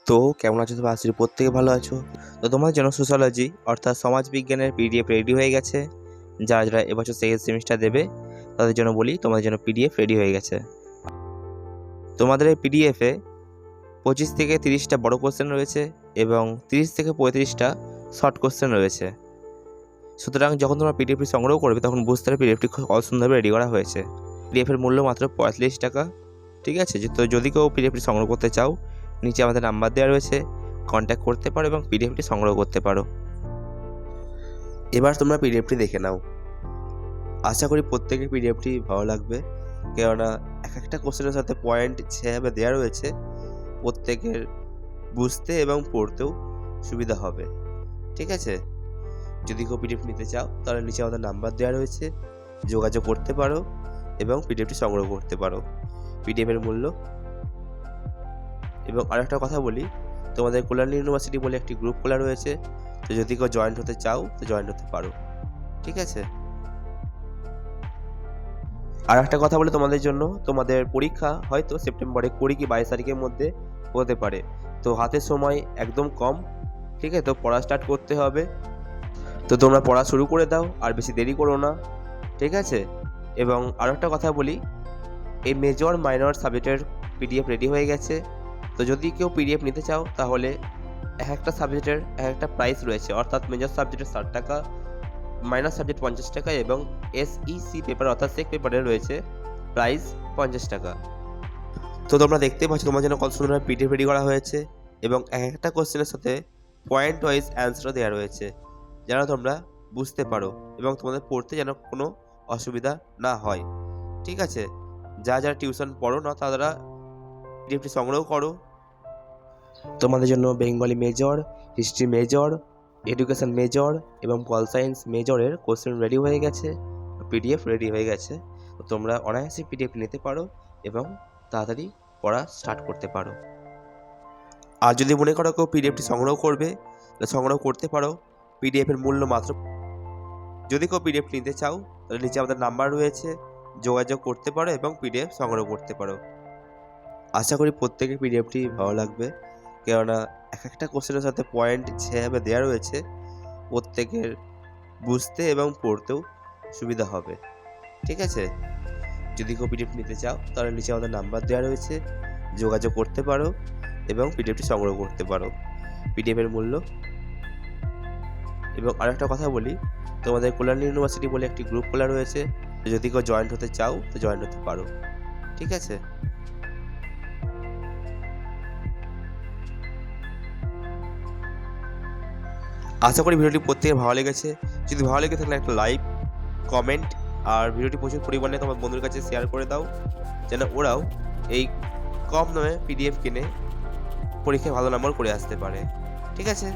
তো কেমন আছো তোমরা? আশা করি প্রত্যেকে ভালো আছো। তো তোমার জন্য সোশ্যোলজি অর্থাৎ সমাজবিজ্ঞানের পিডিএফ রেডি হয়ে গেছে। যারা যারা এবছর সেকেন্ড সেমিস্টার দেবে তাদের জন্য বলি, তোমাদের জন্য পিডিএফ রেডি হয়ে গেছে। তোমাদের এই পিডিএফে 25 থেকে 30টা বড় কোশ্চেন রয়েছে এবং 30 থেকে 35টা শর্ট কোশ্চেন রয়েছে। সুতরাং যখন তোমরা পিডিএফটি সংগ্রহ করবে তখন বুঝতে পারবে পিডিএফটি খুব সুন্দরভাবে রেডি করা হয়েছে। পিডিএফের মূল্য মাত্র 45 টাকা। ঠিক আছে, তো যদি কেউ পিডিএফটি সংগ্রহ করতে চাও, নিচে আমাদের নাম্বার দেওয়া রয়েছে, কন্ট্যাক্ট করতে পারো এবং পিডিএফটি সংগ্রহ করতে পারো। এবার তোমরা পিডিএফটি দেখে নাও। আশা করি প্রত্যেকের পিডিএফটি ভালো লাগবে, কেননা এক একটা কোশ্চেনের সাথে পয়েন্ট যেভাবে দেওয়া রয়েছে প্রত্যেকের বুঝতে এবং পড়তেও সুবিধা হবে। ঠিক আছে, যদি কেউ পিডিএফ নিতে চাও তাহলে নিচে আমাদের নাম্বার দেওয়া রয়েছে, যোগাযোগ করতে পারো এবং পিডিএফটি সংগ্রহ করতে পারো। পিডিএফের মূল্য। এবং আরেকটা কথা বলি, তোমাদের কল্যাণী ইউনিভার্সিটি বলে একটি গ্রুপ খোলা রয়েছে, তো যদি কেউ জয়েন হতে চাও তো জয়েন হতে পারো। ঠিক আছে, আর একটা কথা বলে তোমাদের জন্য, তোমাদের পরীক্ষা হয়তো সেপ্টেম্বরে 20 কি 22 তারিখের মধ্যে হতে পারে, তো হাতে সময় একদম কম। ঠিক আছে, তো পড়া স্টার্ট করতে হবে, তো তোমরা পড়া শুরু করে দাও, আর বেশি দেরি করো না। ঠিক আছে, এবং আরও একটা কথা বলি, এই মেজর মাইনর সাবজেক্টের পিডিএফ রেডি হয়ে গেছে। তো যদি কেউ পিডিএফ নিতে চাও তাহলে এক একটা সাবজেক্টের এক একটা প্রাইস রয়েছে, অর্থাৎ মেজর সাবজেক্টের 60 টাকা, মাইনর সাবজেক্ট 50 টাকা এবং এসইসি পেপার অর্থাৎ সেক পেপারে রয়েছে প্রাইস 50 টাকা। তো তোমরা দেখতে পাচ্ছ তোমার জন্য কত সুন্দর পিডিএফ রেডি করা হয়েছে এবং এক একটা কোশ্চেনের সাথে পয়েন্ট ওয়াইজ অ্যান্সারও দেওয়া রয়েছে, যেন তোমরা বুঝতে পারো এবং তোমাদের পড়তে যেন কোনো অসুবিধা না হয়। ঠিক আছে, যারা টিউশন পড়ো না তারা পিডিএফটি সংগ্রহ করো। তোমাদের জন্য Bengali major, history major, education major এবং পল সায়েন্স মেজরের কোশ্চেন রেডি হয়ে গেছে, পিডিএফ রেডি হয়ে গেছে। তো তোমরা অনায়াসে পিডিএফ নিতে পারো এবং তাড়াতাড়ি পড়া স্টার্ট করতে পারো। আর যদি মনে করো কেউ পিডিএফটি সংগ্রহ করবে তাহলে সংগ্রহ করতে পারো। পিডিএফের মূল্য মাত্র। যদি কেউ পিডিএফ নিতে চাও তাহলে নিচে আমাদের নাম্বার রয়েছে, যোগাযোগ করতে পারো এবং পিডিএফ সংগ্রহ করতে পারো। আশা করি প্রত্যেকের পিডিএফটি ভালো লাগবে, কেননা এক একটা কোশ্চেনের সাথে পয়েন্ট যেভাবে দেওয়া রয়েছে প্রত্যেকের বুঝতে এবং পড়তেও সুবিধা হবে। ঠিক আছে, যদি কেউ পিডিএফ নিতে চাও তাহলে নিচে আমাদের নাম্বার দেওয়া রয়েছে, যোগাযোগ করতে পারো এবং পিডিএফটি সংগ্রহ করতে পারো। পিডিএফের মূল্য। এবং আরেকটা কথা বলি, তোমাদের কল্যাণী ইউনিভার্সিটি বলে একটি গ্রুপ খোলা রয়েছে, যদি কেউ জয়েন হতে চাও তো জয়েন হতে পারো। ঠিক আছে, আশা করি ভিডিওটি প্রত্যেকের ভালো লেগেছে। যদি ভালো লেগে থাকলে একটা লাইক, কমেন্ট আর ভিডিওটি প্রচুর পরিমাণে তোমার বন্ধুদের কাছে শেয়ার করে দাও, যেন ওরাও এই কম দামে পিডিএফ কিনে পরীক্ষায় ভালো নম্বর করে আসতে পারে। ঠিক আছে।